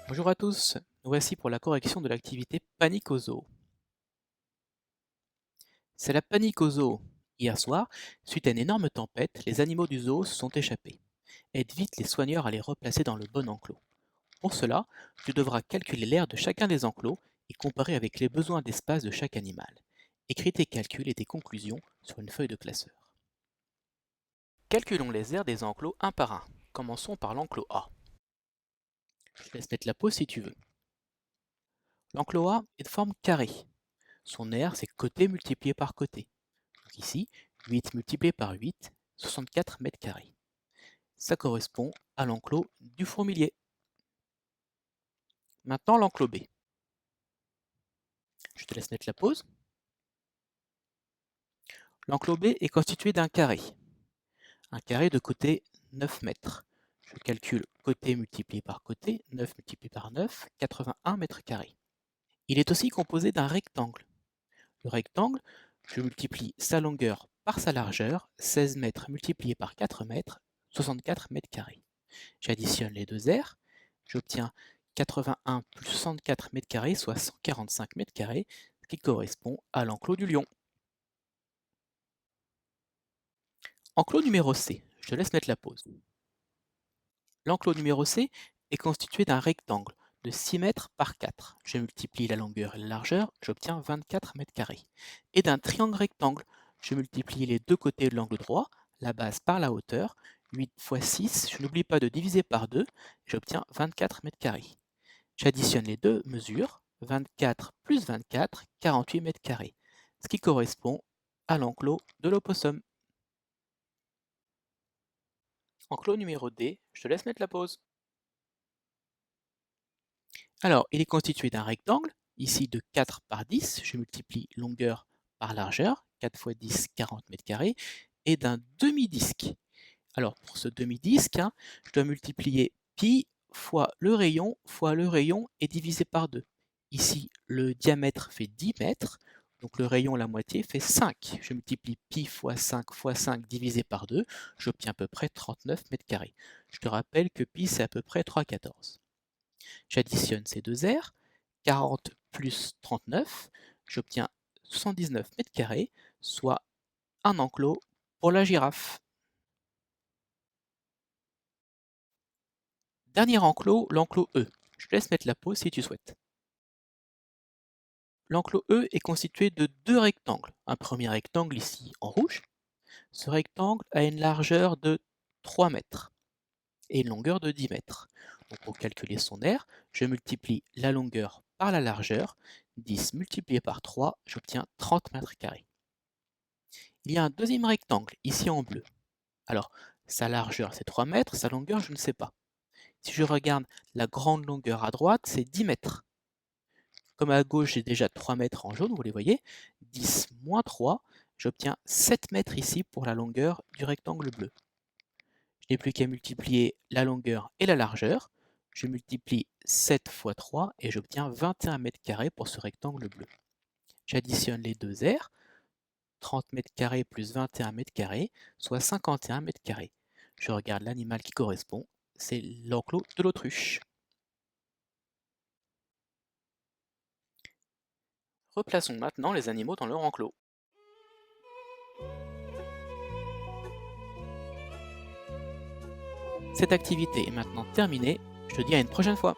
Bonjour à tous, nous voici pour la correction de l'activité panique au zoo. C'est la panique au zoo. Hier soir, suite à une énorme tempête, les animaux du zoo se sont échappés. Aide vite les soigneurs à les replacer dans le bon enclos. Pour cela, tu devras calculer l'aire de chacun des enclos et comparer avec les besoins d'espace de chaque animal. Écris tes calculs et tes conclusions sur une feuille de classeur. Calculons les aires des enclos un par un. Commençons par l'enclos A. Je te laisse mettre la pause si tu veux. L'enclos A est de forme carrée. Son aire, c'est côté multiplié par côté. Donc ici, 8 multiplié par 8, 64 mètres carrés. Ça correspond à l'enclos du fourmilier. Maintenant, l'enclos B. Je te laisse mettre la pause. L'enclos B est constitué d'un carré. Un carré de côté 9 mètres. Je calcule côté multiplié par côté, 9 multiplié par 9, 81 mètres carrés. Il est aussi composé d'un rectangle. Le rectangle, je multiplie sa longueur par sa largeur, 16 mètres multiplié par 4 mètres, 64 mètres carrés. J'additionne les deux aires, j'obtiens 81 plus 64 mètres carrés, soit 145 mètres carrés, ce qui correspond à l'enclos du lion. Enclos numéro C, je te laisse mettre la pause. L'enclos numéro C est constitué d'un rectangle de 6 mètres par 4. Je multiplie la longueur et la largeur, j'obtiens 24 mètres carrés. Et d'un triangle rectangle, je multiplie les deux côtés de l'angle droit, la base par la hauteur, 8 fois 6, je n'oublie pas de diviser par 2, j'obtiens 24 mètres carrés. J'additionne les deux mesures, 24 plus 24, 48 mètres carrés, ce qui correspond à l'enclos de l'opossum. Enclos numéro D, je te laisse mettre la pause. Alors, il est constitué d'un rectangle, ici de 4 par 10, je multiplie longueur par largeur, 4 fois 10, 40 mètres carrés, et d'un demi-disque. Alors, pour ce demi-disque, je dois multiplier pi fois le rayon et diviser par 2. Ici, le diamètre fait 10 mètres, donc le rayon, la moitié, fait 5. Je multiplie pi fois 5 divisé par 2, j'obtiens à peu près 39 mètres carrés. Je te rappelle que pi, c'est à peu près 3,14. J'additionne ces deux aires, 40 plus 39, j'obtiens 79 mètres carrés, soit un enclos pour la girafe. Dernier enclos, l'enclos E. Je te laisse mettre la pause si tu souhaites. L'enclos E est constitué de deux rectangles. Un premier rectangle ici en rouge. Ce rectangle a une largeur de 3 mètres et une longueur de 10 mètres. Donc pour calculer son aire, je multiplie la longueur par la largeur. 10 multiplié par 3, j'obtiens 30 mètres carrés. Il y a un deuxième rectangle ici en bleu. Alors, sa largeur c'est 3 mètres, sa longueur je ne sais pas. Si je regarde la grande longueur à droite, c'est 10 mètres. Comme à gauche, j'ai déjà 3 mètres en jaune, vous les voyez, 10 moins 3, j'obtiens 7 mètres ici pour la longueur du rectangle bleu. Je n'ai plus qu'à multiplier la longueur et la largeur. Je multiplie 7 fois 3 et j'obtiens 21 mètres carrés pour ce rectangle bleu. J'additionne les deux aires, 30 mètres carrés plus 21 mètres carrés, soit 51 mètres carrés. Je regarde l'animal qui correspond, c'est l'enclos de l'autruche. Replaçons maintenant les animaux dans leur enclos. Cette activité est maintenant terminée, je te dis à une prochaine fois.